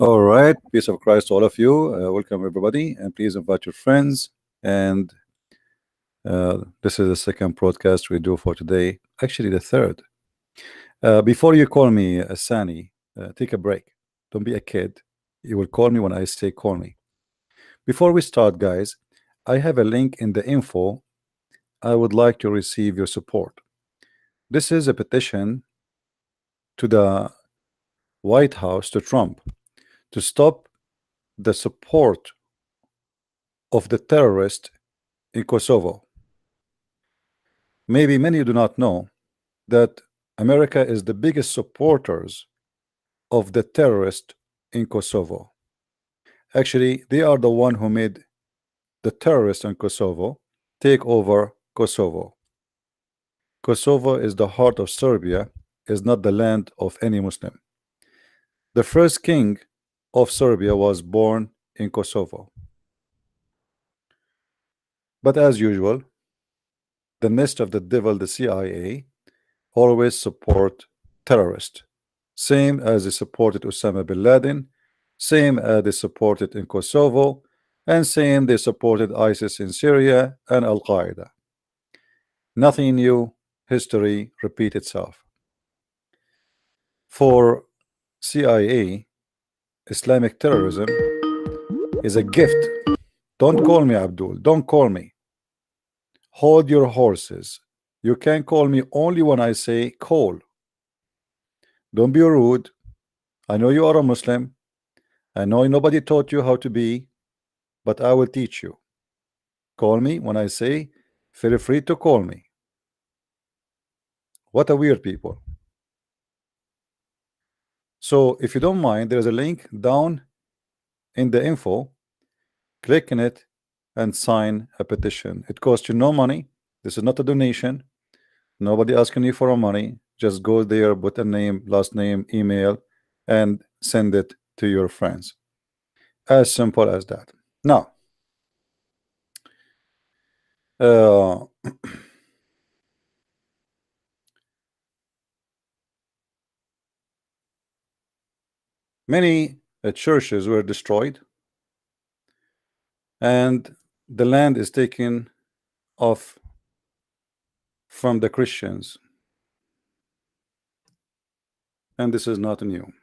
All right, peace of Christ to all of you. Welcome everybody, and please invite your friends. And this is the second broadcast we do for today. Actually, the third. Before you call me Sani, take a break. Don't be a kid. You will call me when I say call me. Before we start, guys, I have a link in the info. I would like to receive your support. This is a petition to the White House, to Trump, to stop the support of the terrorist in Kosovo. Maybe many do not know that America is the biggest supporters of the terrorist in Kosovo. Actually, they are the one who made the terrorists in Kosovo take over Kosovo. Kosovo is the heart of Serbia, is not the land of any Muslim. The first king of Serbia was born in Kosovo. But as usual, the nest of the devil, the CIA, always support terrorists. Same as they supported Osama bin Laden, same as they supported in Kosovo, and same they supported ISIS in Syria and Al-Qaeda. Nothing new, history repeat itself. For CIA, Islamic terrorism is a gift. Don't call me Abdul, don't call me. Hold your horses. You can call me only when I say call. Don't be rude. I know you are a Muslim. I know nobody taught you how to be, but I will teach you. Call me when I say feel free to call me. What a weird people. So if you don't mind, there's a link down in the info. Click on it and sign a petition. It costs you no money. This is not a donation. Nobody asking you for money. Just go there, put a name, last name, email, and send it to your friends. As simple as that. Now, many churches were destroyed, and the land is taken off from the Christians. And this is not new.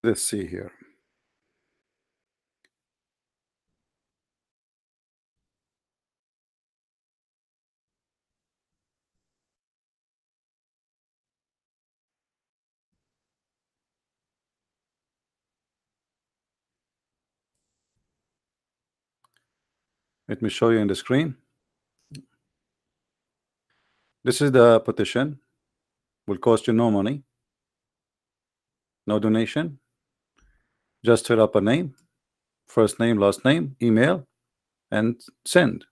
Let's see here. Let me show you in the screen. This is the petition. Will cost you no money, no donation. Just fill up a name, first name, last name, email, and send.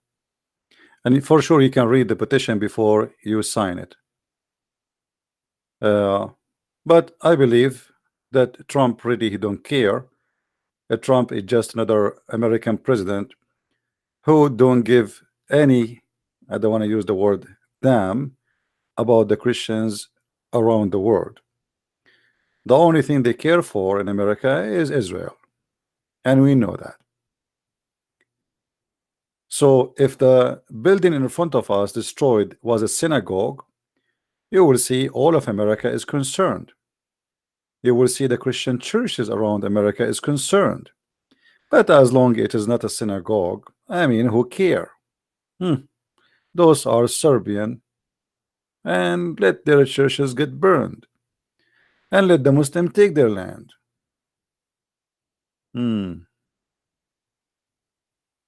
And for sure you can read the petition before you sign it. But I believe that Trump really he don't care. Trump is just another American president who don't give any, I don't want to use the word damn, about the Christians around the world. The only thing they care for in America is Israel, and we know that. So if the building in front of us destroyed was a synagogue, you will see all of America is concerned. You will see the Christian churches around America is concerned. But as long it is not a synagogue, I mean, who care? Those are Serbian, and let their churches get burned, and let the Muslim take their land.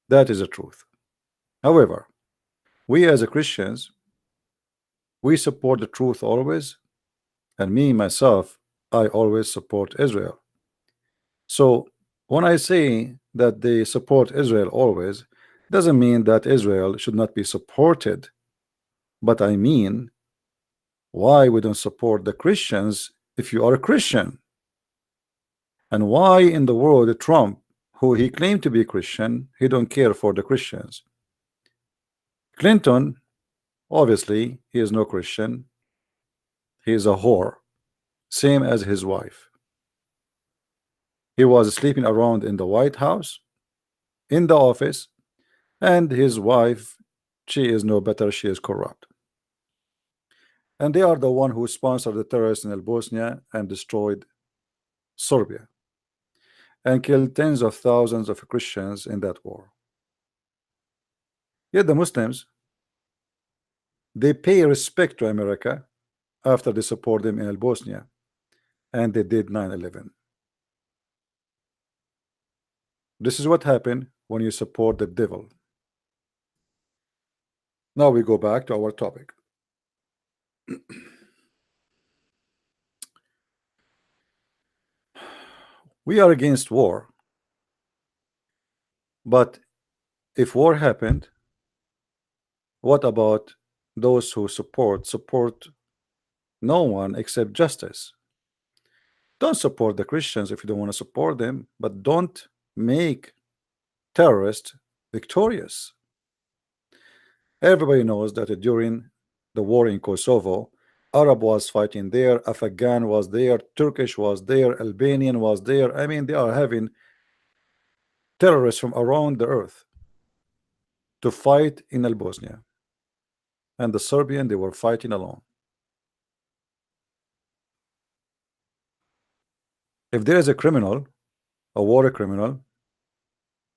That is the truth. However, we as a Christians, we support the truth always, and me myself, I always support Israel. So when I say that they support Israel always doesn't mean that Israel should not be supported. But I mean, why we don't support the Christians if you are a Christian? And why in the world Trump, who he claimed to be Christian, he don't care for the Christians? Clinton, obviously, he is no Christian. He is a whore, same as his wife. He was sleeping around in the White House, in the office, and his wife, she is no better, she is corrupt. And they are the one who sponsored the terrorists in Bosnia and destroyed Serbia and killed tens of thousands of Christians in that war. Yet the Muslims, they pay respect to America after they support them in Bosnia, and they did 9/11. This is what happened when you support the devil. Now we go back to our topic. We are against war, but if war happened, what about those who support no one except justice? Don't support the Christians if you don't want to support them, but don't make terrorists victorious. Everybody knows that during the war in Kosovo, Arab was fighting there, Afghan was there, Turkish was there, Albanian was there. I mean, they are having terrorists from around the earth to fight in Bosnia. And the Serbian, they were fighting alone. If there is a criminal, a war criminal,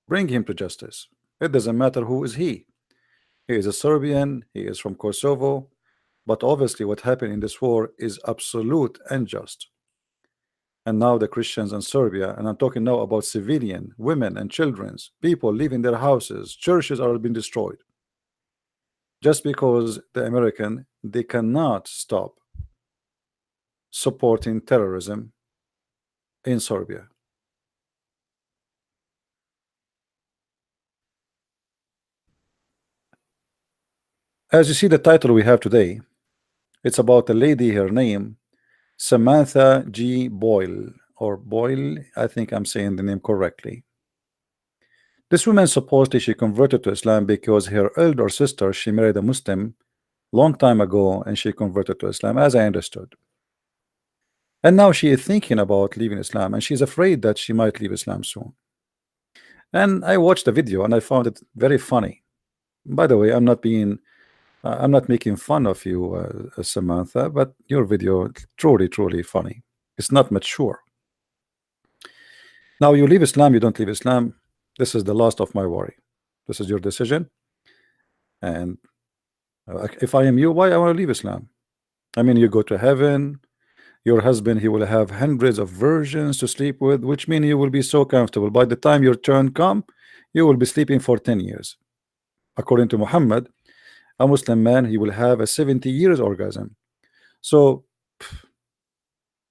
bring him to justice. It doesn't matter who is he. He is a Serbian, he is from Kosovo, but obviously what happened in this war is absolute unjust. And now the Christians in Serbia, and I'm talking now about civilian, women and children, people leaving their houses, churches are being destroyed. Just because the American, they cannot stop supporting terrorism in Serbia. As you see the title we have today, it's about a lady, her name Samantha G. Boyle, or Boyle, I think I'm saying the name correctly. This woman supposedly she converted to Islam because her elder sister, she married a Muslim long time ago and she converted to Islam, as I understood. And now she is thinking about leaving Islam and she's afraid that she might leave Islam soon. And I watched the video and I found it very funny. By the way, I'm not making fun of you, Samantha, but your video truly funny. It's not mature. Now you leave Islam, you don't leave Islam. This is the last of my worry. This is your decision. And if I am you, why I want to leave Islam? I mean, you go to heaven. Your husband, he will have hundreds of virgins to sleep with, which means you will be so comfortable. By the time your turn come, you will be sleeping for 10 years. According to Muhammad, a Muslim man, he will have a 70 years orgasm. So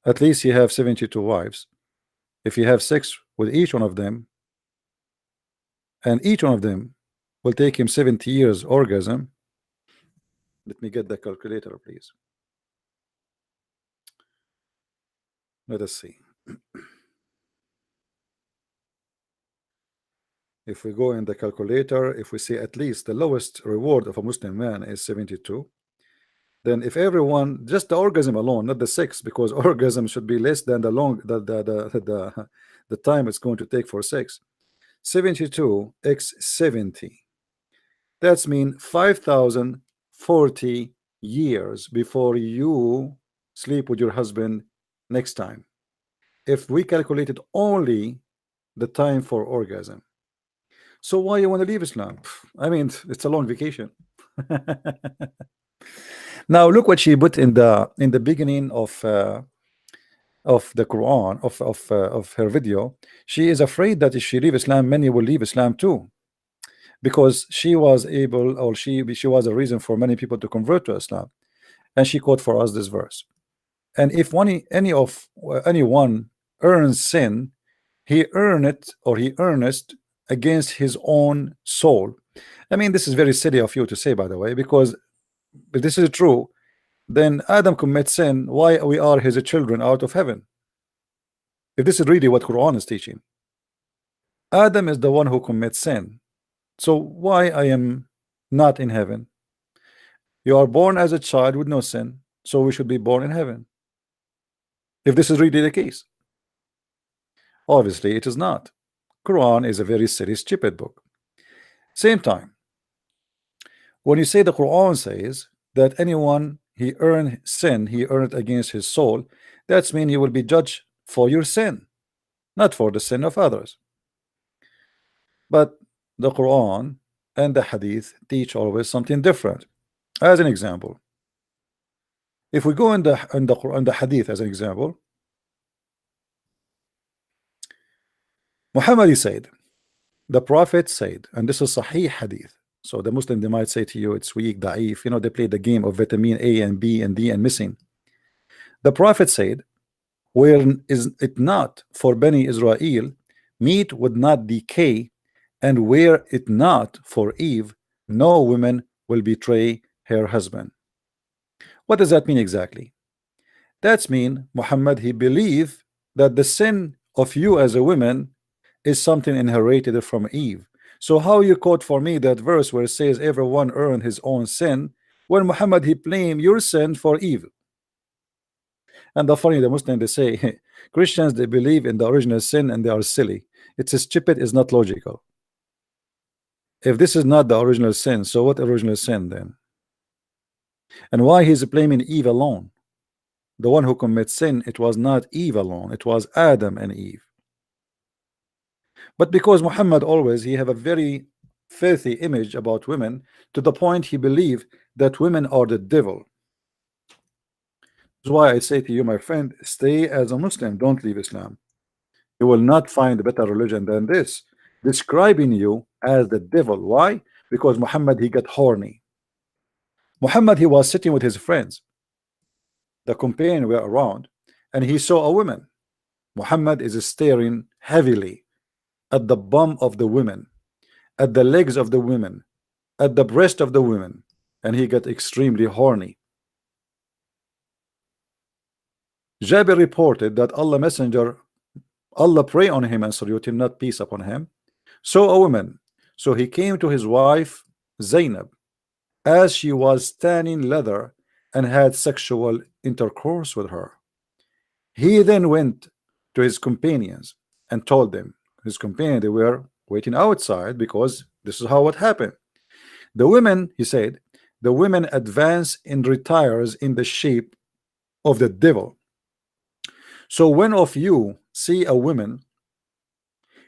at least he have 72 wives. If you have sex with each one of them, and each one of them will take him 70 years orgasm. Let me get the calculator, please. Let us see. If we go in the calculator, if we say at least the lowest reward of a Muslim man is 72, then if everyone, just the orgasm alone, not the sex, because orgasm should be less than the time it's going to take for sex. 72 x 70. That's mean 5,040 years before you sleep with your husband next time. If we calculated only the time for orgasm. So why you want to leave Islam? I mean, it's a long vacation. Now look what she put in the beginning of the Quran of her video. She is afraid that if she leave Islam, many will leave Islam too, because she was able, or she was a reason for many people to convert to Islam. And she quote for us this verse. And if anyone earns sin, he earn it, or he earnest against his own soul. I mean, this is very silly of you to say, by the way, because if this is true, then Adam commits sin. Why we are his children out of heaven? If this is really what Quran is teaching, Adam is the one who commits sin. So why I am not in heaven? You are born as a child with no sin, so we should be born in heaven. If this is really the case, obviously it is not. Quran is a very silly, stupid book. Same time, when you say the Quran says that anyone he earned sin, he earned against his soul, that's mean you will be judged for your sin, not for the sin of others. But the Quran and the Hadith teach always something different. As an example, if we go in the Hadith as an example, Muhammad said, the Prophet said, and this is Sahih Hadith. So the Muslim, they might say to you it's weak, da'if, you know, they play the game of vitamin A and B and D and missing. The Prophet said, where is it not for Bani Israel, meat would not decay, and were it not for Eve, no woman will betray her husband. What does that mean exactly? That's mean Muhammad, he believed that the sin of you as a woman is something inherited from Eve. So how you quote for me that verse where it says everyone earned his own sin, when Muhammad he blamed your sin for Eve? And the funny, the Muslim, they say Christians, they believe in the original sin and they are silly. It's stupid, is not logical. If this is not the original sin, so what original sin then? And why he's blaming Eve alone? The one who commits sin, it was not Eve alone, it was Adam and Eve. But because Muhammad always he have a very filthy image about women, to the point he believed that women are the devil. That's why I say to you, my friend, stay as a Muslim, don't leave Islam. You will not find a better religion than this, describing you as the devil. Why? Because Muhammad he got horny. Muhammad he was sitting with his friends, the companion were around, and he saw a woman. Muhammad is staring heavily at the bum of the women, at the legs of the women, at the breast of the women, and he got extremely horny. Jabir reported that Allah Messenger, Allah pray on him and salute him, not peace upon him, saw a woman. So he came to his wife Zainab as she was tanning leather and had sexual intercourse with her. He then went to his companions and told them. His companions, they were waiting outside because this is how it happened. The women, he said, the women advance and retires in the shape of the devil. So when of you see a woman,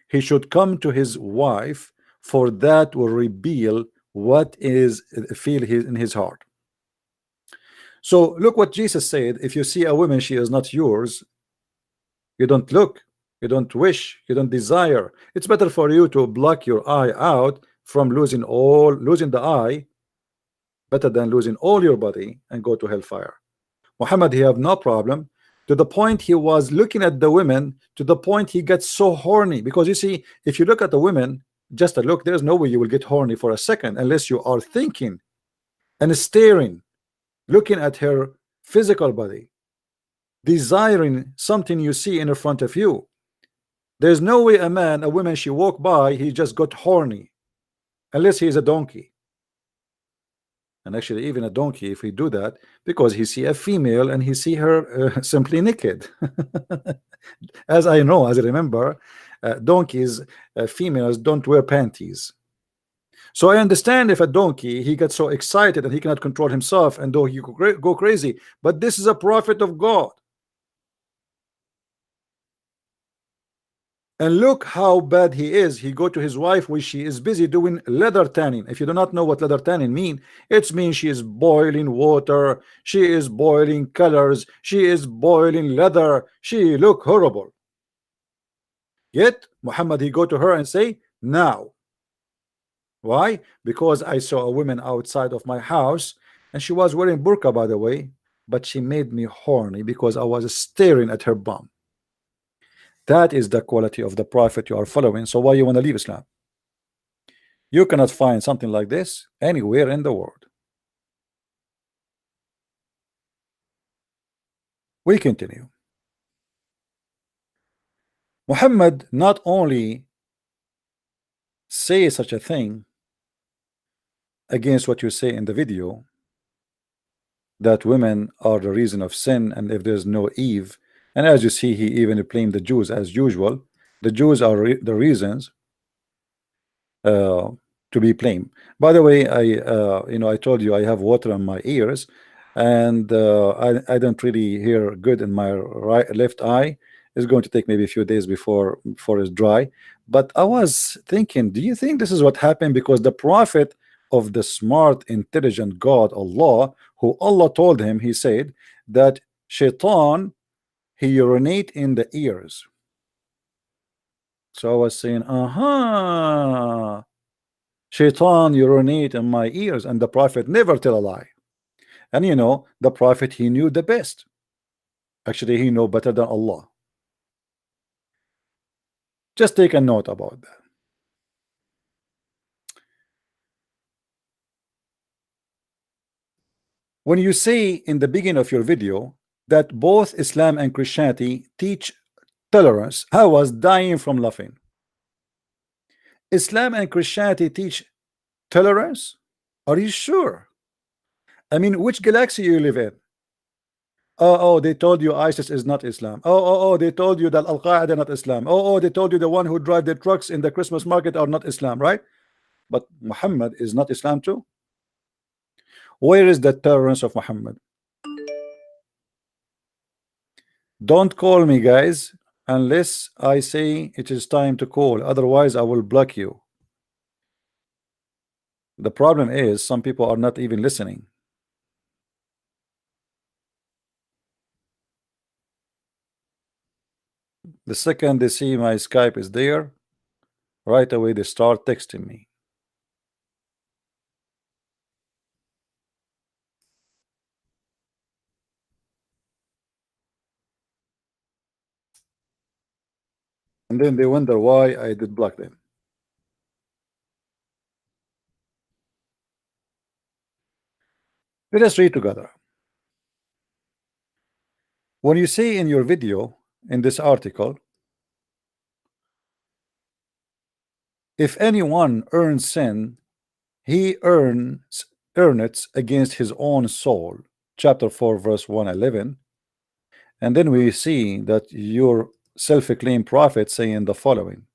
he should come to his wife, for that will reveal what is feel in his heart. So look what Jesus said. If you see a woman, she is not yours, you don't look, you don't wish, you don't desire. It's better for you to block your eye out from losing the eye, better than losing all your body and go to hellfire. Muhammad, he have no problem, to the point he was looking at the women, to the point he gets so horny. Because you see, if you look at the women, just a look, there's no way you will get horny for a second unless you are thinking and staring, looking at her physical body, desiring something you see in front of you. There's no way a woman she walk by, he just got horny, unless he is a donkey. And actually even a donkey, if he do that, because he see a female and he see her simply naked. As I know, as I remember, donkeys, females don't wear panties. So I understand if a donkey, he gets so excited and he cannot control himself, and though he go crazy, but this is a prophet of God. And look how bad he is. He go to his wife when she is busy doing leather tanning. If you do not know what leather tanning mean, it means she is boiling water, she is boiling colors, she is boiling leather. She look horrible. Yet Muhammad, he go to her and say, now. Why? Because I saw a woman outside of my house, and she was wearing burqa, by the way, but she made me horny because I was staring at her bum. That is the quality of the prophet you are following. So why you want to leave Islam? You cannot find something like this anywhere in the world. We continue. Muhammad not only say such a thing against what you say in the video, that women are the reason of sin, and if there's no Eve, and as you see, he even blamed the Jews as usual. The Jews are the reasons uh, to be blamed. By the way, I told you I have water in my ears, and I don't really hear good in my left eye. It's going to take maybe a few days before it's dry. But I was thinking, do you think this is what happened because the prophet of the smart, intelligent God, Allah, who Allah told him, he said that Shaitan, he urinate in the ears. So I was saying, Shaitan urinate in my ears, and the prophet never tell a lie. And the prophet, he knew the best. Actually, he know better than Allah. Just take a note about that. When you say in the beginning of your video that both Islam and Christianity teach tolerance, I was dying from laughing. Islam and Christianity teach tolerance? Are you sure? I mean, which galaxy you live in? Oh, they told you ISIS is not Islam. Oh, they told you that Al-Qaeda not Islam. Oh, they told you the one who drive the trucks in the Christmas market are not Islam, right? But Muhammad is not Islam too. Where is the tolerance of Muhammad? Don't call me, guys, unless I say it is time to call. Otherwise, I will block you. The problem is some people are not even listening. The second they see my Skype is there, right away they start texting me. And then they wonder why I did block them. Let us read together. When you say in your video, in this article, if anyone earns sin, he earns it against his own soul. Chapter 4, verse 111. And then we see that your self-acclaimed prophet saying the following.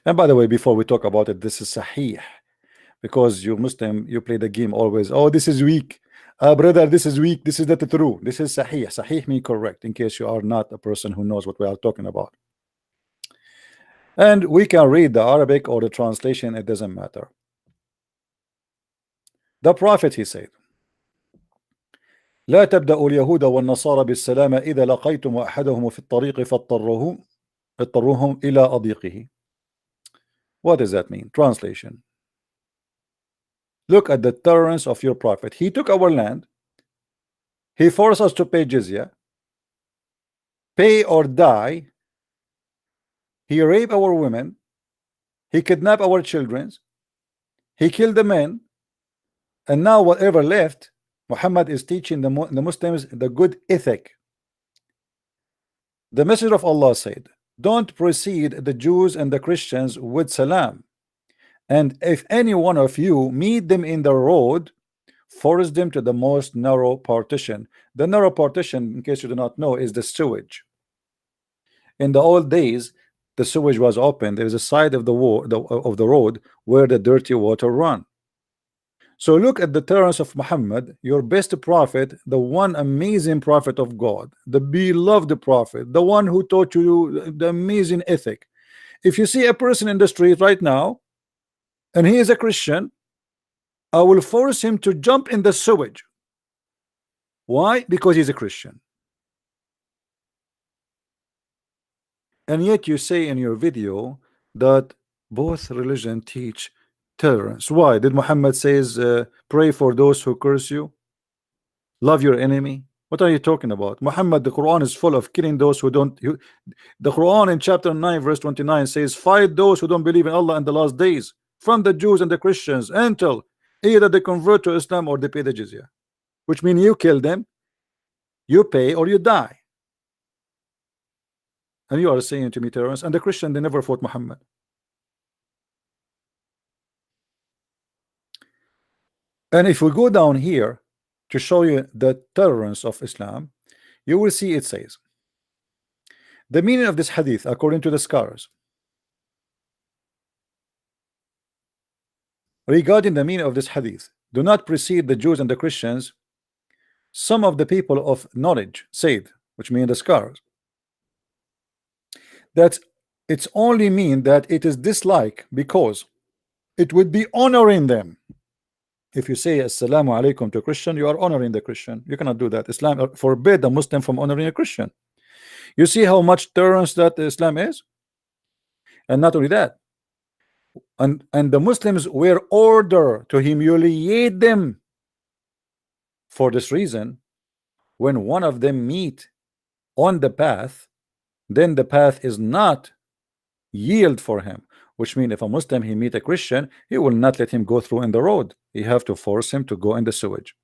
And by the way, before we talk about it, this is Sahih, because you Muslim, you play the game always. Oh, this is weak, brother, this is weak, this is not true. This is Sahih. Sahih means correct, in case you are not a person who knows what we are talking about. And we can read the Arabic or the translation, it doesn't matter. The prophet, he said, لا تبدأوا اليهود والنصارى بالسلام إذا لقيتم أحدهم في الطريق فاضطروهم إلى أضيقه. What does that mean? Translation. Look at the tolerance of your prophet. He took our land. He forced us to pay jizya. Pay or die. He raped our women. He kidnapped our children. He killed the men. And now whatever left, Muhammad is teaching the Muslims the good ethic. The Messenger of Allah said, don't precede the Jews and the Christians with salam. And if any one of you meet them in the road, force them to the most narrow partition. The narrow partition, in case you do not know, is the sewage. In the old days, the sewage was open. There is a side of the road where the dirty water run. So look at the tolerance of Muhammad, your best prophet, the one amazing prophet of God, the beloved prophet, the one who taught you the amazing ethic. If you see a person in the street right now and he is a Christian, I will force him to jump in the sewage. Why? Because he's a Christian. And yet you say in your video that both religions teach tolerance. Why? Did Muhammad says pray for those who curse you, love your enemy? What are you talking about? Muhammad, the Quran is full of killing those who don't. The Quran in chapter 9, verse 29 says, fight those who don't believe in Allah in the last days, from the Jews and the Christians, until either they convert to Islam or they pay the jizya. Which means you kill them, you pay, or you die. And you are saying to me terrorists, and the Christian, they never fought Muhammad. And if we go down here to show you the tolerance of Islam, you will see it says the meaning of this hadith according to the scholars. Regarding the meaning of this hadith, do not precede the Jews and the Christians. Some of the people of knowledge said, which mean the scholars, that it's only mean that it is dislike because it would be honoring them. If you say assalamu alaikum to a Christian, you are honoring the Christian. You cannot do that. Islam forbid a Muslim from honoring a Christian. You see how much tolerance that Islam is? And not only that, and the Muslims were ordered to humiliate them. For this reason, when one of them meet on the path, then the path is not yield for him, which means if a Muslim he meet a Christian, he will not let him go through in the road. He have to force him to go in the sewage,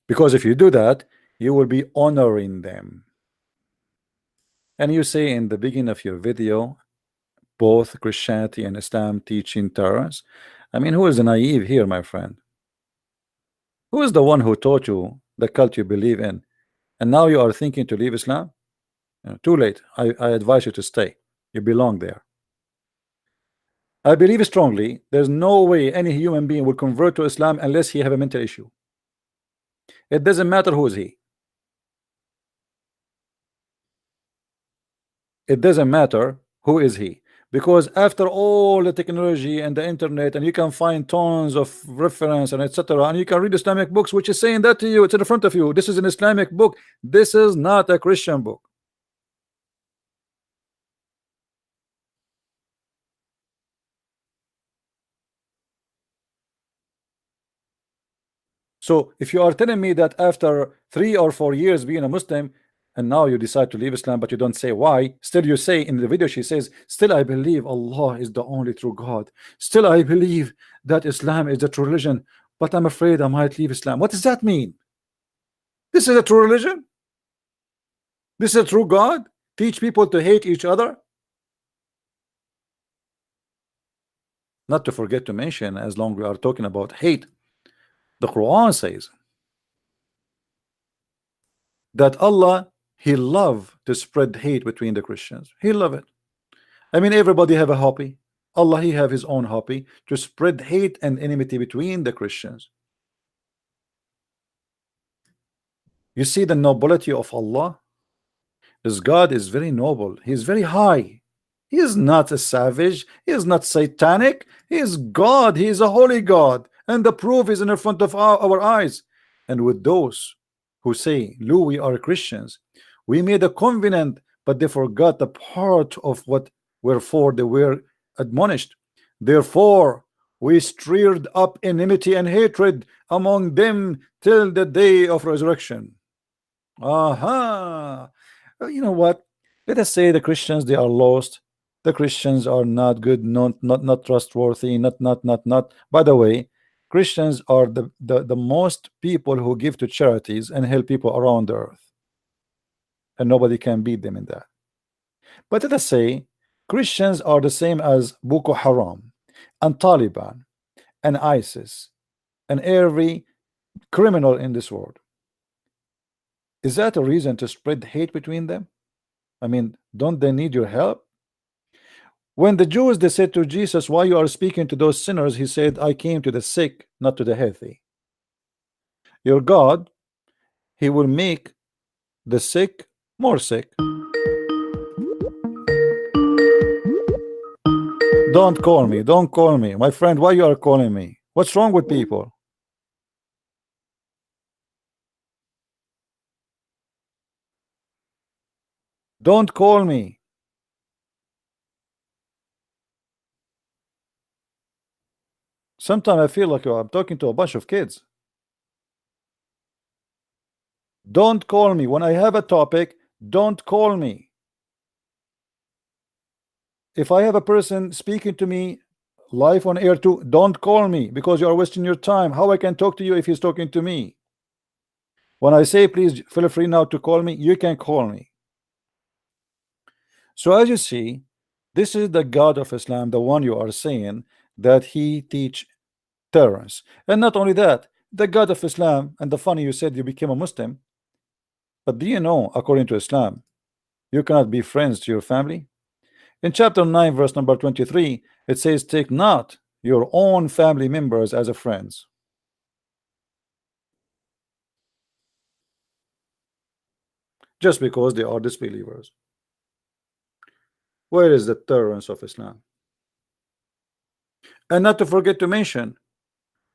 because if you do that, you will be honoring them. And you say in the beginning of your video, both Christianity and Islam teaching tolerance. I mean, who is the naive here, my friend? Who is the one who taught you the cult you believe in, and now you are thinking to leave Islam? Too late. I advise you to stay. You belong there. I believe strongly there's no way any human being will convert to Islam unless he have a mental issue. It doesn't matter who is he. It doesn't matter who is he, because after all the technology and the internet, and you can find tons of reference and etc., and you can read Islamic books which is saying that to you. It's in front of you. This is an Islamic book. This is not a Christian book. So if you are telling me that after 3 or 4 years being a Muslim, and now you decide to leave Islam, but you don't say why, still you say in the video, she says, still I believe Allah is the only true God, still I believe that Islam is the true religion, but I'm afraid I might leave Islam. What does that mean? This is a true religion? This is a true God? Teach people to hate each other? Not to forget to mention, as long we are talking about hate, the Quran says that Allah, he love to spread hate between the Christians. He love it. I mean, everybody have a hobby. Allah, he have his own hobby to spread hate and enmity between the Christians. You see the nobility of Allah. This God is very noble. He is very high. He is not a savage. He is not satanic. He is God. He is a holy God, and the proof is in front of our eyes. And with those who say, "Lu, we are Christians, we made a covenant," but they forgot the part of what wherefore they were admonished. Therefore, we stirred up enmity and hatred among them till the day of resurrection. Aha! You know what? Let us say the Christians, they are lost. The Christians are not good, not trustworthy, not. By the way, Christians are the most people who give to charities and help people around the earth, and nobody can beat them in that. But let us say Christians are the same as Boko Haram and Taliban and ISIS and every criminal in this world. Is that a reason to spread hate between them? I mean, don't they need your help? When the Jews, they said to Jesus, "Why you are speaking to those sinners?" He said, "I came to the sick, not to the healthy." Your God, he will make the sick more sick. Don't call me. Don't call me. My friend, why you are calling me? What's wrong with people? Don't call me. Sometimes I feel like I'm talking to a bunch of kids. Don't call me when I have a topic. Don't call me. If I have a person speaking to me live on air too, don't call me because you are wasting your time. How I can talk to you if he's talking to me? When I say please feel free now to call me, you can call me. So as you see, this is the God of Islam, the one you are saying that he teach tolerance. And not only that, the God of Islam, and the funny you said you became a Muslim, but do you know, according to Islam, you cannot be friends to your family? In chapter 9, verse number 23, it says, take not your own family members as a friends. Just because they are disbelievers. Where is the tolerance of Islam? And not to forget to mention,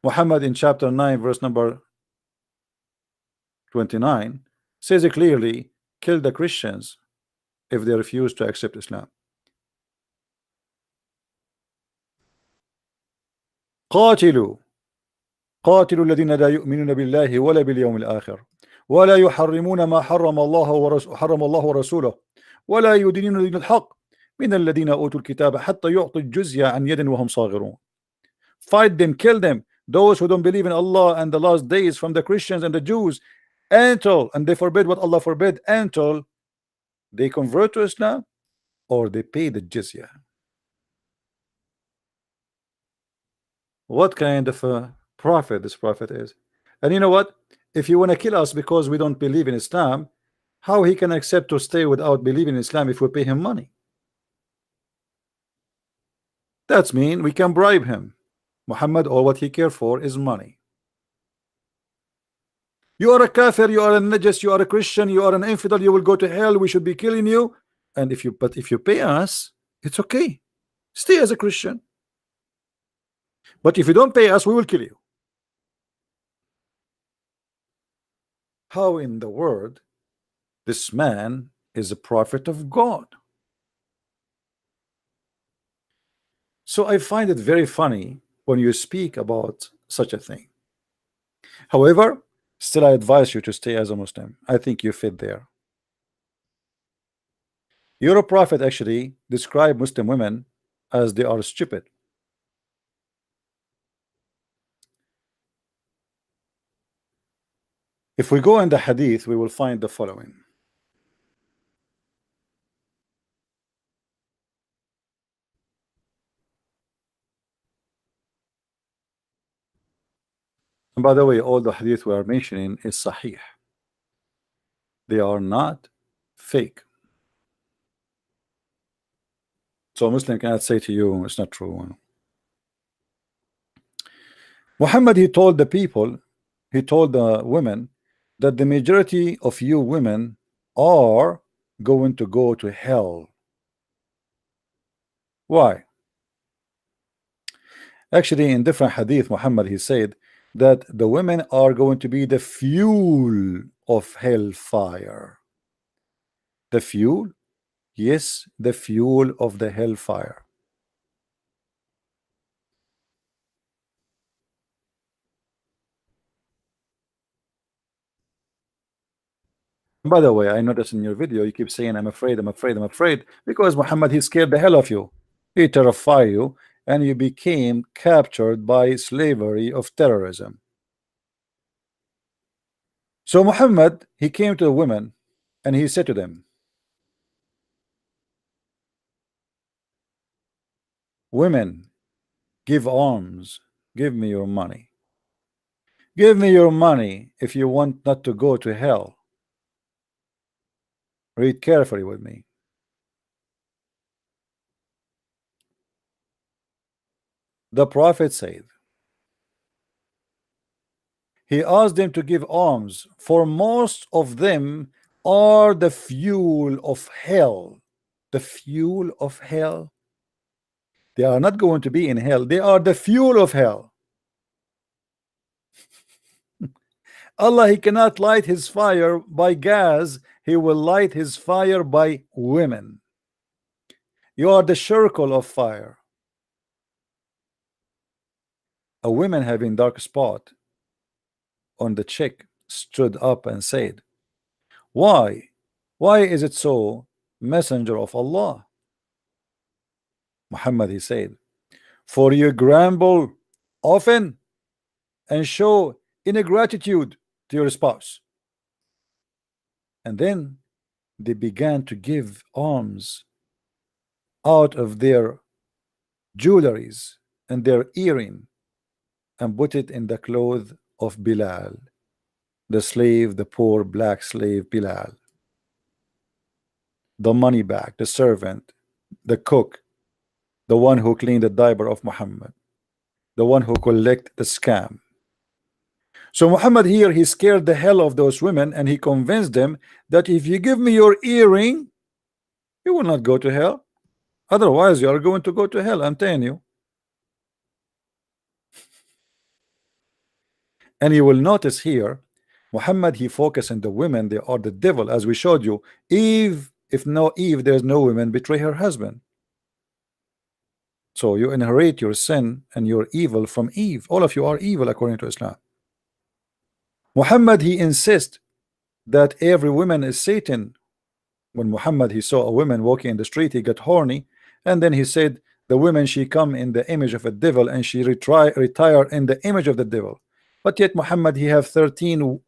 Muhammad in chapter 9, verse number 29, says it clearly, kill the Christians if they refuse to accept Islam. قاتلوا قاتلوا الذين لا يؤمنون بالله ولا باليوم الآخر ولا يحرمون ما حرم الله ورسوله ولا يدينون دين الحق من الذين أوتوا الكتاب حتى يعطوا الجزية عن يد وهم صاغرون. Fight them, kill them, those who don't believe in Allah and the last days from the Christians and the Jews, until, and they forbid what Allah forbid, until they convert to Islam or they pay the jizya. What kind of a prophet this prophet is? And you know what? If you want to kill us because we don't believe in Islam, how he can accept to stay without believing in Islam if we pay him money? That's mean we can bribe him. Muhammad, all what he care for is money. You are a kafir, you are a najas, you are a Christian, you are an infidel, you will go to hell, we should be killing you. And if you pay us, it's okay. Stay as a Christian. But if you don't pay us, we will kill you. How in the world this man is a prophet of God? So I find it very funny when you speak about such a thing. However, still I advise you to stay as a Muslim. I think you fit there. Your prophet actually described Muslim women as they are stupid. If we go in the hadith, we will find the following. And by the way, all the hadith we are mentioning is sahih. They are not fake. So a Muslim cannot say to you it's not true. Muhammad, he told the people, he told the women that the majority of you women are going to go to hell. Why? Actually, in different hadith, Muhammad, he said that the women are going to be the fuel of hellfire. The fuel? Yes, the fuel of the hellfire. By the way, I noticed in your video you keep saying I'm afraid, I'm afraid, I'm afraid, because Muhammad, he scared the hell of you. He terrified you, and you became captured by slavery of terrorism. So Muhammad, he came to the women and he said to them, women, give alms, give me your money. Give me your money if you want not to go to hell. Read carefully with me. The Prophet said, he asked them to give alms, for most of them are the fuel of hell. The fuel of hell. They are not going to be in hell. They are the fuel of hell. Allah, he cannot light his fire by gas. He will light his fire by women. You are the circle of fire. A woman having dark spot on the cheek stood up and said, Why? Why is it so? Messenger of Allah. Muhammad, he said, for you grumble often and show ingratitude to your spouse. And then they began to give alms out of their jewelries and their earring and put it in the clothes of Bilal, the slave, the poor black slave Bilal, the money bag, the servant, the cook, the one who cleaned the diaper of Muhammad, the one who collect the scam. So Muhammad here, he scared the hell of those women and he convinced them that if you give me your earring, you will not go to hell. Otherwise, you are going to go to hell, I'm telling you. And you will notice here, Muhammad, he focused on the women, they are the devil, as we showed you. Eve, if no Eve, there's no women, betray her husband. So you inherit your sin and your evil from Eve. All of you are evil according to Islam. Muhammad, he insists that every woman is Satan. When Muhammad, he saw a woman walking in the street, he got horny, and then he said, the woman, she come in the image of a devil and she retire in the image of the devil. But yet Muhammad, he have 13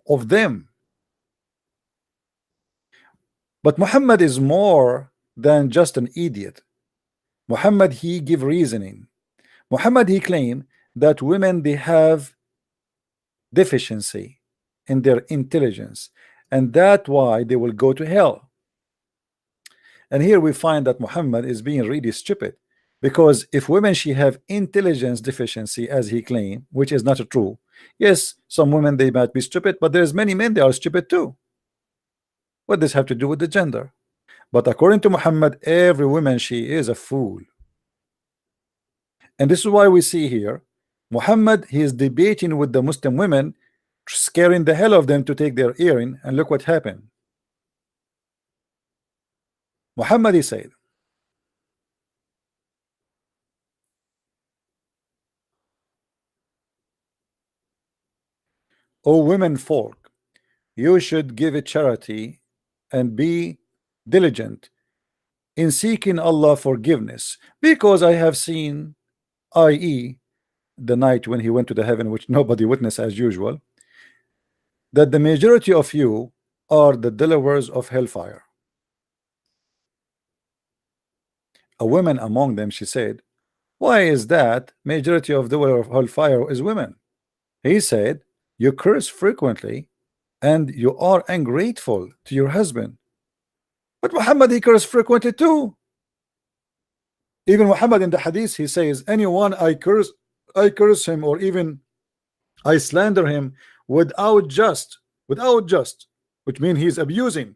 of them. But Muhammad is more than just an idiot. Muhammad, he give reasoning. Muhammad, he claim that women, they have deficiency in their intelligence, and that why they will go to hell. And here we find that Muhammad is being really stupid, because if women, she have intelligence deficiency as he claim, which is not true. Yes, some women, they might be stupid, but there's many men, they are stupid too. What does this have to do with the gender? But according to Muhammad, every woman, she is a fool. And this is why we see here Muhammad, he is debating with the Muslim women, scaring the hell of them to take their earring, and look what happened. Muhammad, he said, O women folk, you should give a charity and be diligent in seeking Allah forgiveness, because I have seen, i.e., the night when he went to the heaven, which nobody witnessed as usual, that the majority of you are the dwellers of hellfire. A woman among them, she said, why is that majority of the dwellers of hellfire is women? He said, you curse frequently and you are ungrateful to your husband. But Muhammad, he cursed frequently too. Even Muhammad in the hadith, he says, anyone I curse him, or even I slander him without just, which means he's abusing.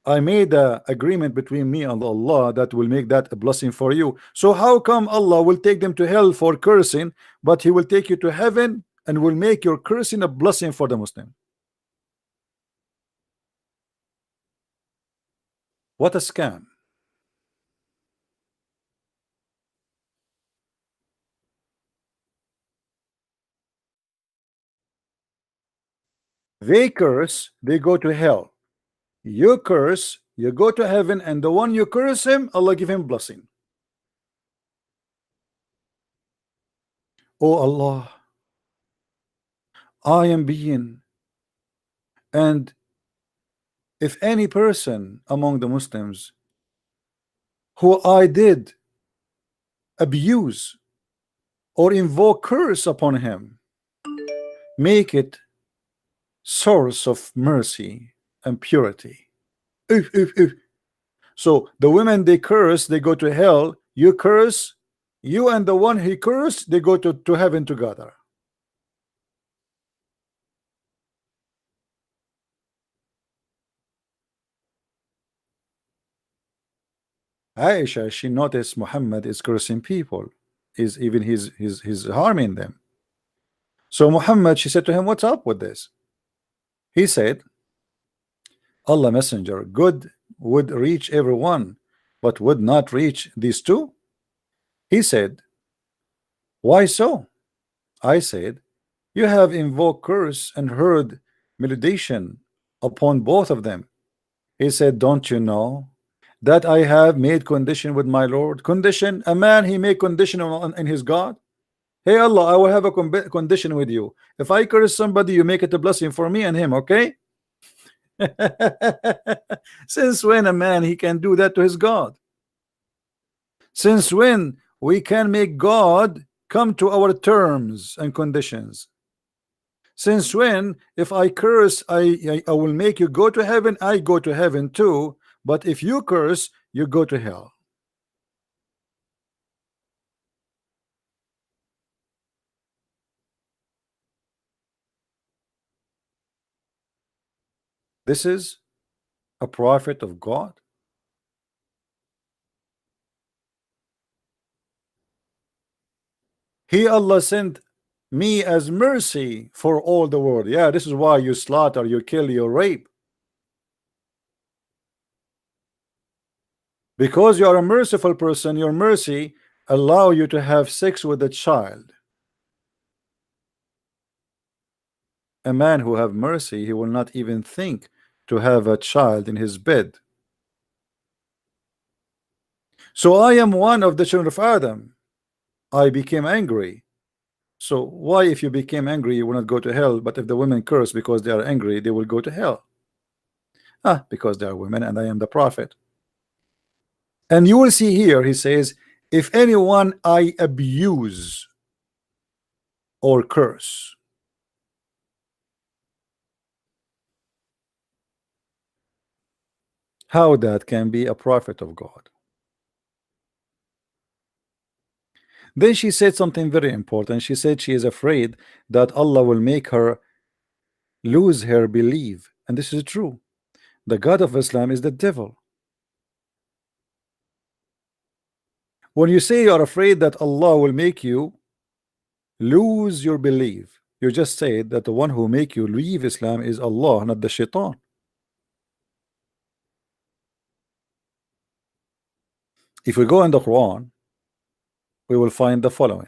I made an agreement between me and Allah that will make that a blessing for you. So how come Allah will take them to hell for cursing, but he will take you to heaven and will make your cursing a blessing for the Muslim? What a scam. They curse, they go to hell. You curse, you go to heaven, and the one you curse him, Allah give him blessing. Oh Allah, I am being, and if any person among the Muslims who I did abuse or invoke curse upon him, make it source of mercy and purity. If. So the women, they curse, they go to hell. You curse, you and the one he cursed, they go to heaven together. Aisha, she noticed Muhammad is cursing people, is even he's harming them. So Muhammad, she said to him, what's up with this? He said, Allah Messenger, good would reach everyone, but would not reach these two. He said, why so? I said, you have invoked curse and heard melodiation upon both of them. He said, don't you know that I have made condition with my Lord? Condition? A man, he made condition in his God. Hey Allah, I will have a condition with you. If I curse somebody, you make it a blessing for me and him, okay? Since when a man he can do that to his God? Since when we can make God come to our terms and conditions? Since when if I curse, I will make you go to heaven, I go to heaven too, but if you curse, you go to hell. This is a prophet of God. He, Allah, sent me as mercy for all the world. Yeah, this is why you slaughter, you kill, you rape. Because you are a merciful person, your mercy allow you to have sex with a child. A man who have mercy, he will not even think to have a child in his bed. So I am one of the children of Adam. I became angry. So why, if you became angry, you will not go to hell? But if the women curse because they are angry, they will go to hell. Because they are women and I am the prophet. And you will see here, he says, if anyone I abuse or curse. How that can be a prophet of God? Then she said something very important. She said she is afraid that Allah will make her lose her belief. And this is true. The God of Islam is the devil. When you say you are afraid that Allah will make you lose your belief, you just said that the one who make you leave Islam is Allah, not the shaitan. If we go in the Quran, we will find the following.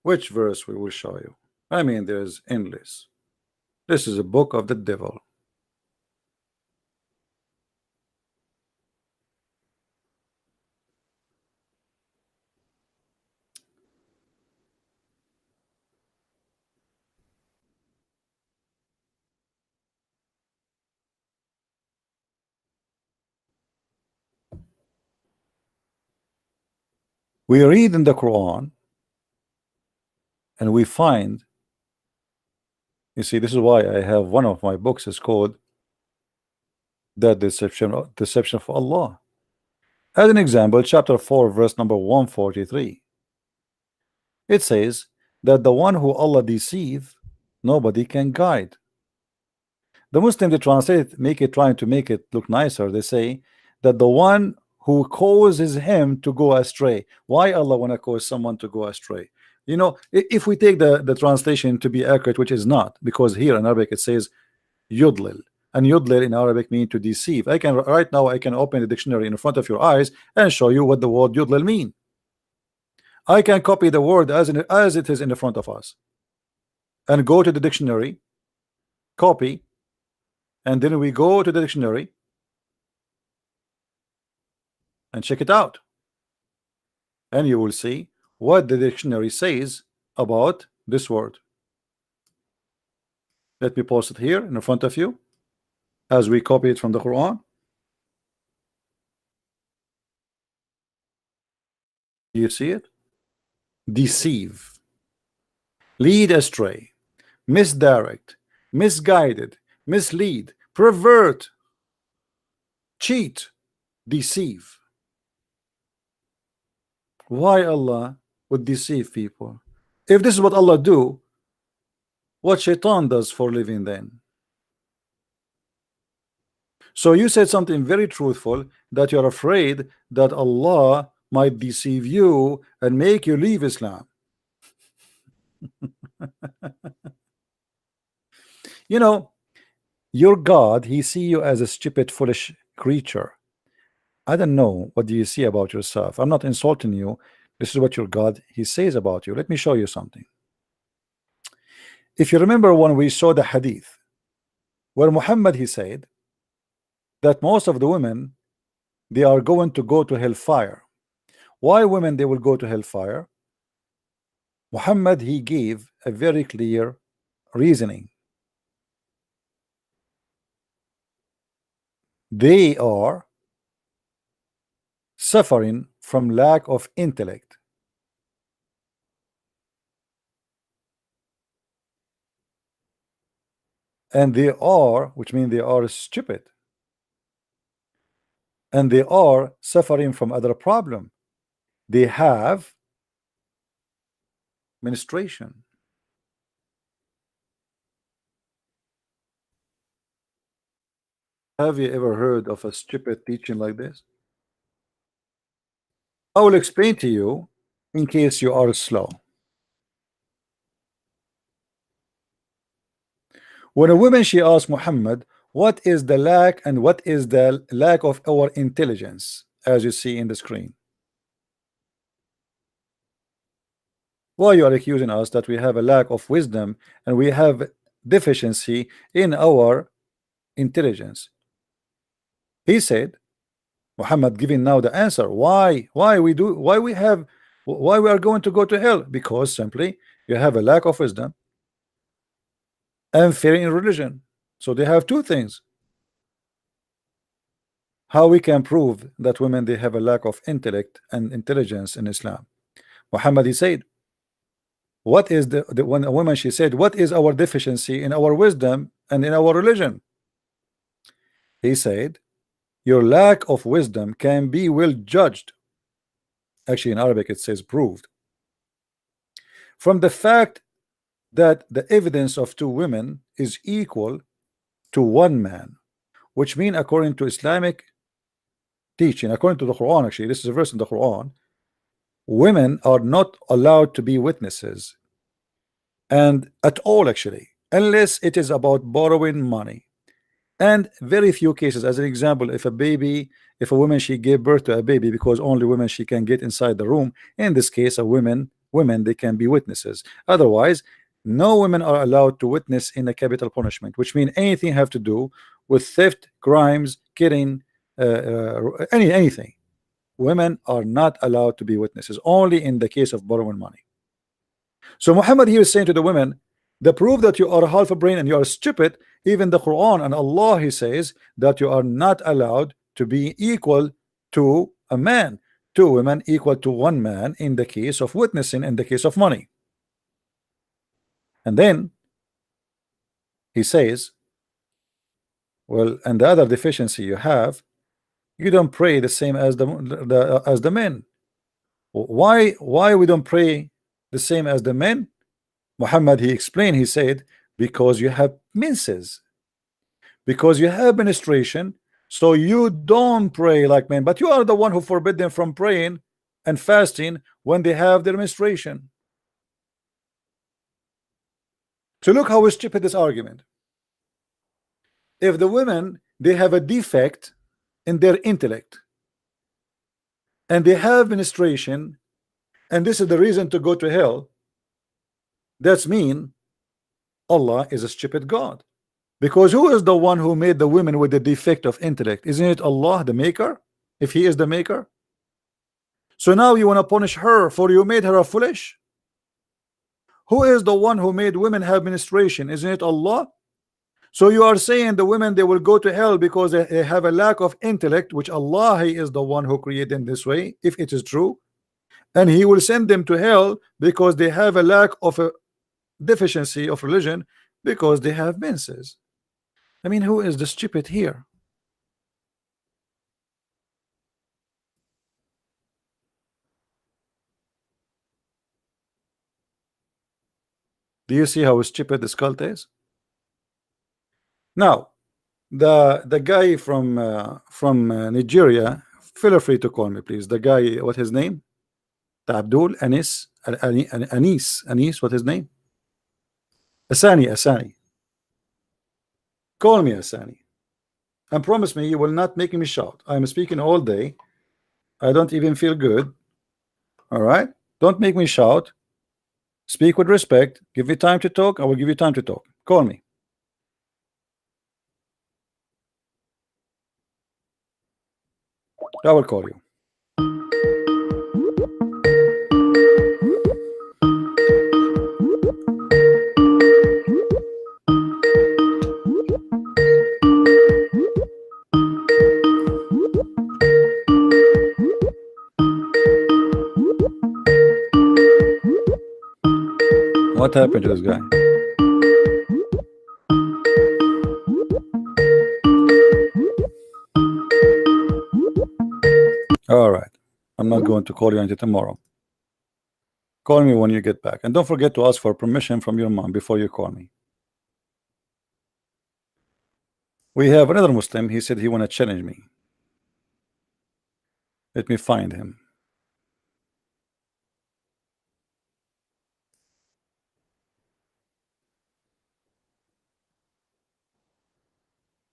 Which verse we will show you? I mean, there's endless. This is a book of the devil. We read in the Quran and we find, you see, this is why I have one of my books is called The Deception of Allah. As an example, chapter 4, verse number 143. It says that the one who Allah deceive, nobody can guide. The Muslim, they translate, trying to make it look nicer. They say that the one who causes him to go astray. Why Allah want to cause someone to go astray? You know, if we take the translation to be accurate, which is not, because here in Arabic it says yudlil, and yudlil in Arabic means to deceive. I can right now I can open the dictionary in front of your eyes and show you what the word yudlil mean. I can copy the word as it is in the front of us and go to the dictionary, copy, and then we go to the dictionary and check it out, and you will see what the dictionary says about this word. Let me post it here in front of you as we copy it from the Quran. Do you see it? Deceive, lead astray, misdirect, misguided, mislead, pervert, cheat, deceive. Why Allah would deceive people? If this is what Allah do, what shaitan does for living then? So you said something very truthful, that you're afraid that Allah might deceive you and make you leave Islam. You know, your God, he see you as a stupid, foolish creature. I don't know what do you see about yourself. I'm not insulting you. This is what your God he says about you. Let me show you something. If you remember when we saw the hadith where Muhammad he said that most of the women they are going to go to hellfire. Why women they will go to hellfire? Muhammad he gave a very clear reasoning. They are suffering from lack of intellect, and they are, which means they are stupid, and they are suffering from other problem. They have menstruation. Have you ever heard of a stupid teaching like this? I will explain to you in case you are slow. When a woman she asked Muhammad, what is the lack and what is the lack of our intelligence, as you see in the screen? Why you are accusing us that we have a lack of wisdom and we have deficiency in our intelligence? He said, Muhammad giving now the answer. Why we do? Why we have? Why we are going to go to hell? Because simply you have a lack of wisdom and fear in religion. So they have two things. How we can prove that women they have a lack of intellect and intelligence in Islam? Muhammad he said, what is the when a woman she said, what is our deficiency in our wisdom and in our religion? He said, your lack of wisdom can be well judged. Actually, in Arabic it says proved from the fact that the evidence of two women is equal to one man, which mean according to Islamic teaching, according to the Quran, actually this is a verse in the Quran, women are not allowed to be witnesses and at all actually, unless it is about borrowing money. And very few cases, as an example, if a woman she gave birth to a baby, because only women she can get inside the room, in this case a women they can be witnesses. Otherwise no women are allowed to witness in a capital punishment, which means anything have to do with theft, crimes, killing, anything. Women are not allowed to be witnesses, only in the case of borrowing money. So Muhammad here is saying to the women, the proof that you are half a brain and you are stupid, even the Quran and Allah he says that you are not allowed to be equal to a man. Two women equal to one man in the case of witnessing, in the case of money. And then he says, well, and the other deficiency you have, you don't pray the same as the men. Why we don't pray the same as the men? Muhammad he explained, he said, because you have menses, because you have menstruation, so you don't pray like men, but you are the one who forbid them from praying and fasting when they have their menstruation. So look how stupid this argument. If the women they have a defect in their intellect and they have menstruation and this is the reason to go to hell, that's mean Allah is a stupid God. Because who is the one who made the women with the defect of intellect? Isn't it Allah the maker? If he is the maker, so now you want to punish her for you made her a foolish. Who is the one who made women have menstruation? Isn't it Allah? So you are saying the women they will go to hell because they have a lack of intellect, which Allah he is the one who created in this way, if it is true, and he will send them to hell because they have a lack of a deficiency of religion because they have menses. I mean, who is the stupid here? Do you see how stupid this cult is? Now, the guy from Nigeria, feel free to call me, please. The guy, what his name? Abdul Anis, Anis, what his name? Asani. Call me, Asani, and promise me you will not make me shout. I'm speaking all day. I don't even feel good. All right? Don't make me shout. Speak with respect. Give me time to talk. I will give you time to talk. Call me. I will call you. What happened to this guy? All right. I'm not going to call you until tomorrow. Call me when you get back. And don't forget to ask for permission from your mom before you call me. We have another Muslim. He said he want to challenge me. Let me find him.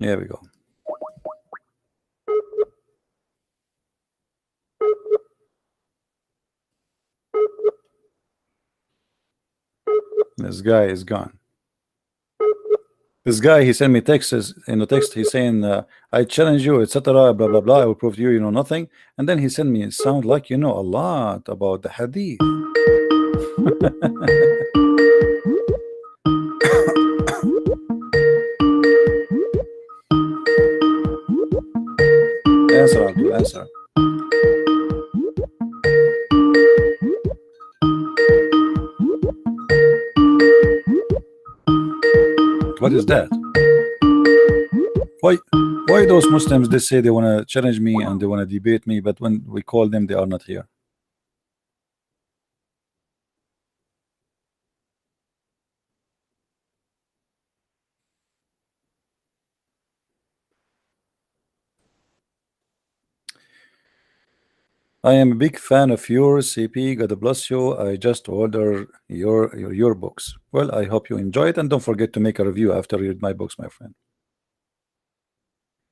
Here we go. This guy is gone. This guy, he sent me texts in the text. He's saying, I challenge you, etc. Blah blah blah. I will prove to you, you know nothing. And then he sent me, sound like you know a lot about the hadith. Answer, Abdul, answer. What is that? Why those Muslims, they say they want to challenge me and they want to debate me, but when we call them, they are not here? I am a big fan of yours, CP. God bless you. I just order your books. Well, I hope you enjoy it, and don't forget to make a review after you read my books, my friend.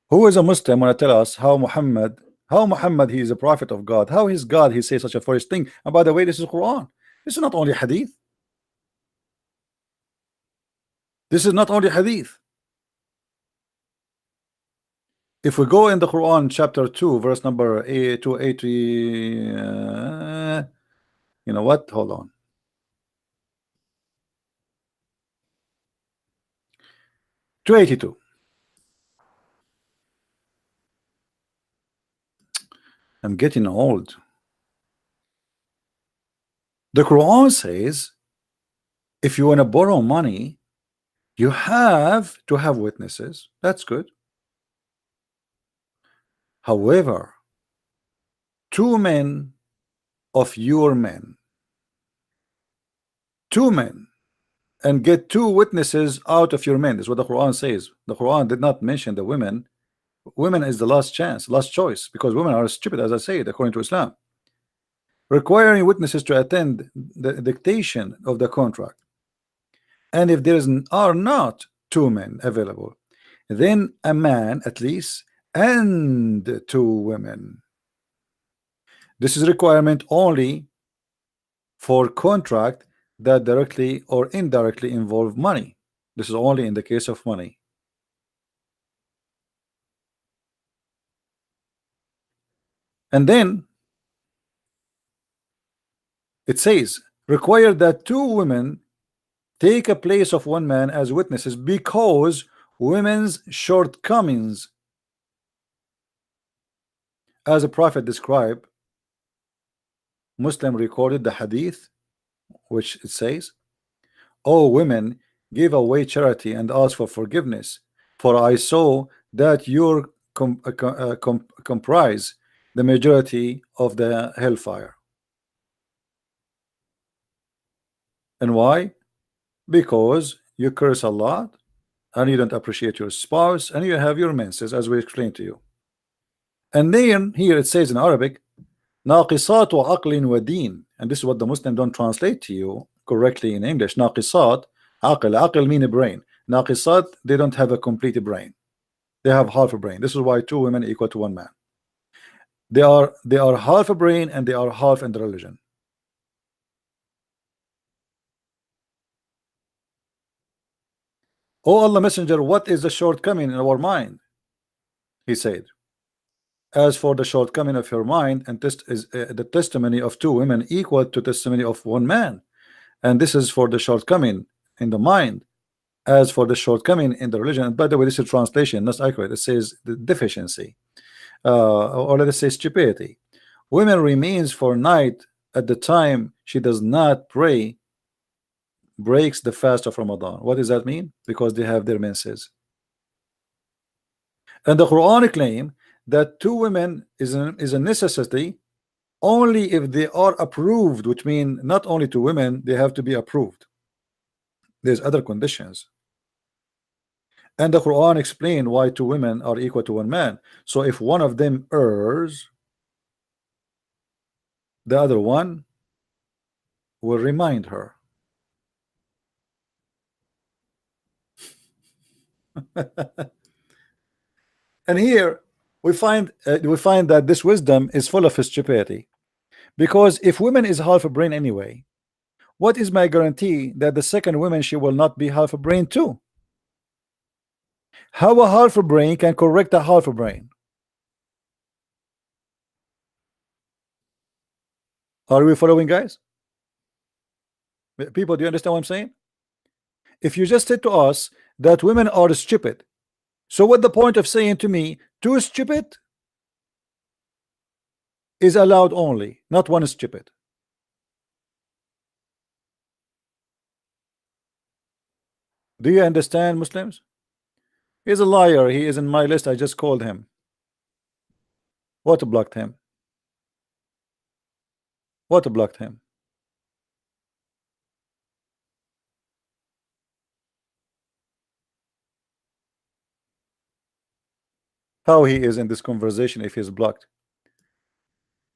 Who is a Muslim want to tell us how Muhammad he is a prophet of God? How is God he says such a foolish thing? And by the way, this is Quran. This is not only hadith. This is not only hadith. If we go in the Quran, chapter 2, verse number 280, you know what? Hold on. 282. I'm getting old. The Quran says, if you want to borrow money, you have to have witnesses. That's good. However, two men of your men, and get two witnesses out of your men. Is what the Quran says. The Quran did not mention the women. Women is the last chance, last choice, because women are stupid, as I said, according to Islam. Requiring witnesses to attend the dictation of the contract. And if there are not two men available, then a man at least and two women. This is a requirement only for contract that directly or indirectly involve money. This is only in the case of money. And then it says, require that two women take a place of one man as witnesses because women's shortcomings, as a prophet described. Muslim recorded the hadith, which it says, "O women, give away charity and ask for forgiveness, for I saw that you comprise the majority of the hellfire." And why? Because you curse a lot and you don't appreciate your spouse and you have your menses, as we explained to you. And then here it says in Arabic, ناقصات عقل ودين, and this is what the Muslim don't translate to you correctly in English. ناقصات, aql mean a brain. Naqisat, they don't have a complete brain. They have half a brain. This is why 2 women equal to 1 man. They are half a brain and they are half in the religion. Oh Allah Messenger, what is the shortcoming in our mind? He said, as for the shortcoming of your mind, and this is the testimony of 2 women equal to testimony of 1 man, and this is for the shortcoming in the mind. As for the shortcoming in the religion, and by the way, this is translation, not accurate. It says the deficiency, or let us say stupidity. Women remains for night at the time she does not pray, breaks the fast of Ramadan. What does that mean? Because they have their menses. And the Quran claim that 2 women is a necessity only if they are approved, which means not only 2 women, they have to be approved. There's other conditions. And the Quran explain why 2 women are equal to 1 man. So if one of them errs, the other one will remind her. And here we find that this wisdom is full of stupidity, because if women is half a brain anyway, what is my guarantee that the second woman she will not be half a brain too? How a half a brain can correct a half a brain? Are we following, guys? People, do you understand what I'm saying? If you just said to us that women are stupid, so what the point of saying to me 2 stupid is allowed only, not 1 stupid? Do you understand, Muslims? He's a liar. He is in my list. I just called him. What blocked him? What blocked him? How he is in this conversation if he's blocked?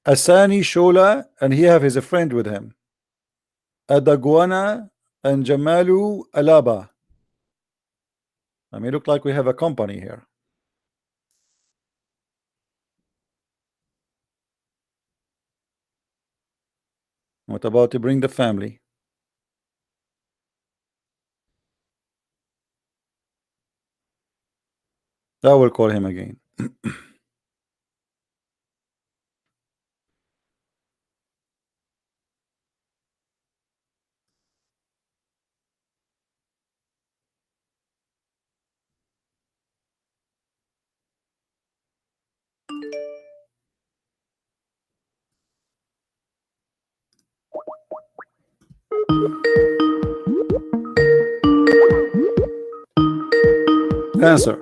Asani Shola, and he have his friend with him. Adagwana and Jamalu Alaba. I mean, look like we have a company here. What about to bring the family? I will call him again. Answer.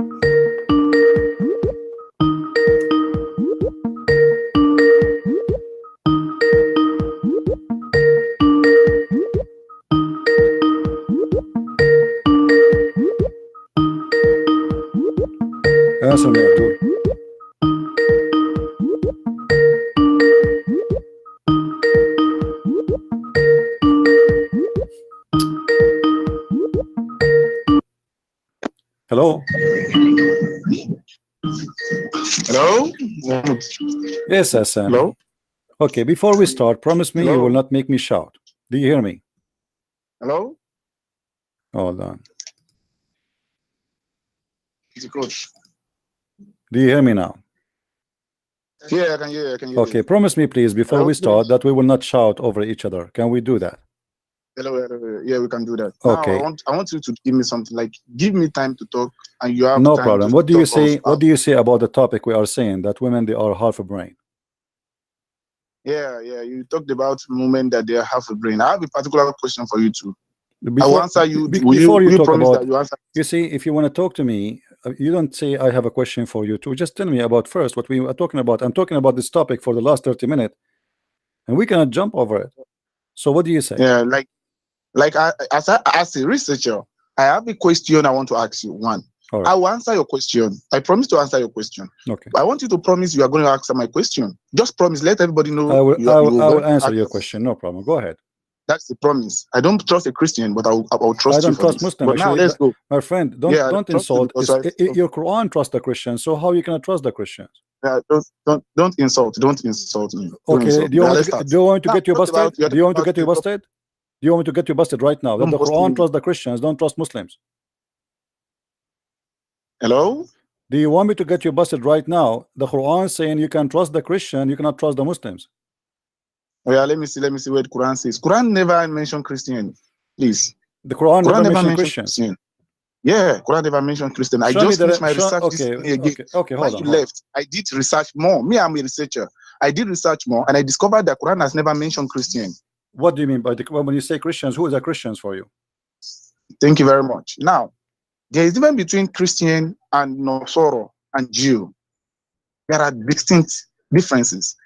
Answer me, Abdul. Hello? Hello? Yes, Hassan. Hello? Okay, before we start, promise me you Hello? will not make me shout. Do you hear me? Hello? Hold on. It's good. Do you hear me now? Yeah, I can hear you. I can hear Okay, you. promise me, please, before Hello? we start, that we will not shout over each other. Can we do that? Hello, hello. Yeah, we can do that. Now, Okay. I want you to give me something, like give me time to talk, and you have No time problem. to What do you talk say? of, What do you say about the topic we are saying that women, they are half a brain? yeah, you talked about women that they have a brain. I have a particular question for you too. I will Before, answer you. before you Will you talk promise about, that you answer? you see, if you want to talk to me, you don't say I have a question for you too. Just tell me about first what we are talking about. I'm talking about this topic for the last 30 minutes, and we cannot jump over it. So what do you say? Yeah, as a researcher, I have a question I want to ask you. One, All right. I will answer your question. I promise to answer your question. Okay. But I want you to promise you are going to answer my question. Just promise. Let everybody know. I will You are going answer to your ask. question. No problem. Go ahead. That's the promise. I don't trust a Christian, but I'll I trust you don't for trust this. Muslim But now actually. let's go. My friend, Yeah, I don't trust you insult. because Your Quran trusts the Christians, so how you gonna trust the Christians? don't insult. Don't insult me. Don't Okay, insult me. Now let's start. do you want me to Now get you busted? you're Do you talking want me to about get you the topic. busted? Do you want me to get you busted right now? That Don't the bust Quran me. trusts the Christians, don't trust Muslims. Hello? Do you want me to get you busted right now? The Quran saying you can trust the Christian, you cannot trust the Muslims. Oh yeah, let me see. Let me see what Quran says. Quran never mentioned Christian. Please. The Quran Quran never never mentioned mentioned Christians. Christian. Yeah, Quran never mentioned Christian. I Show me just finished that. my research this Okay, evening again. okay. When Hold on, you hold on. left, I did research more. Me, I'm a researcher. I did research more, and I discovered that Quran has never mentioned Christian. What do you mean by when you say Christians? Who is the Christians for you? Thank you very much. Now, there is a difference between Christian and Nosoro and Jew. There are distinct differences.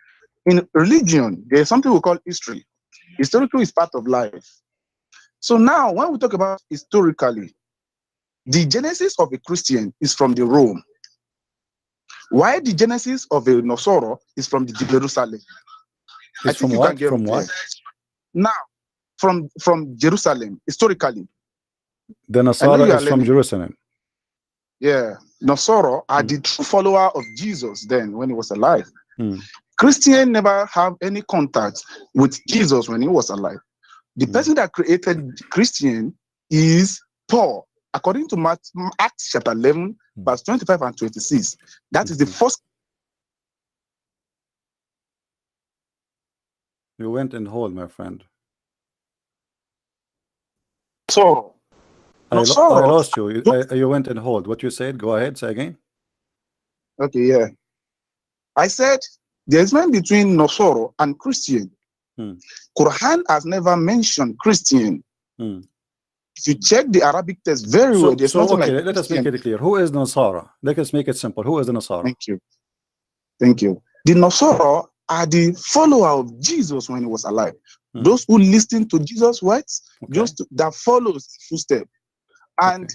In religion, there is something we call history. Historical is part of life. So now, when we talk about historically, the genesis of a Christian is from the Rome, while the genesis of a Nosoro is from the Jerusalem. I It's think from you can what? get From it there. what? Now, from Jerusalem, historically, The I know Nasara you are is from learning. Jerusalem. Yeah, Nosoro are the true follower of Jesus then when he was alive. Hmm. Christian never have any contact with Jesus when he was alive. The person that created Christian is Paul. According to Acts chapter 11, verse 25 and 26, that is the first. You went in hold, my friend. Sorrow. I Sorrow. lost you. You went in hold. What you said? Go ahead. Say again. Okay, yeah. I said there's one between Nosoro and Christian. Quran has never mentioned Christian. If you check the Arabic text very well, there's nothing okay, like let us Christian. make it clear. Who is Nasara? Let us make it simple. Who is the Nasara? Thank you. Thank you. The Nosoro are the follower of Jesus when he was alive. Those who listen to Jesus' words, just that follows footsteps. And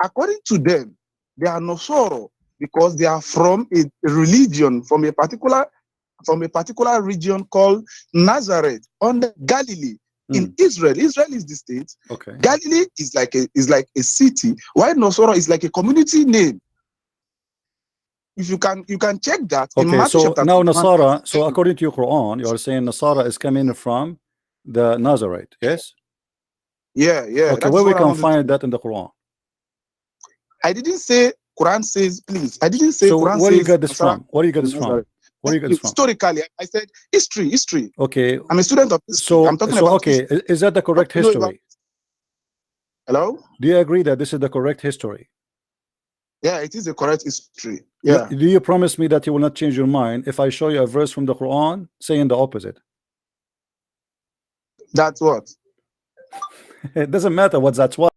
according to them, they are Nosoro because they are from a religion, from a particular region called Nazareth under Galilee in Israel. Israel is the state. Galilee is like a city, while Nosoro is like a community name. If you can check that in Matthew so chapter now 21. Nasara, so according to your Quran, you are saying Nasara is coming from the Nazareth, yes? Yeah. Okay, where we can find that in the Quran? I didn't say Quran says, please. I didn't say so Quran where says. You get this from? Where you get this from? Where you get this from? Historically, I said history. Okay. I'm a student of history. I'm talking about okay. history. Is that the correct history? Hello? Do you agree that this is the correct history? Yeah, it is the correct history. Yeah. Do you promise me that you will not change your mind if I show you a verse from the Quran saying the opposite? That's what? It doesn't matter what that's what.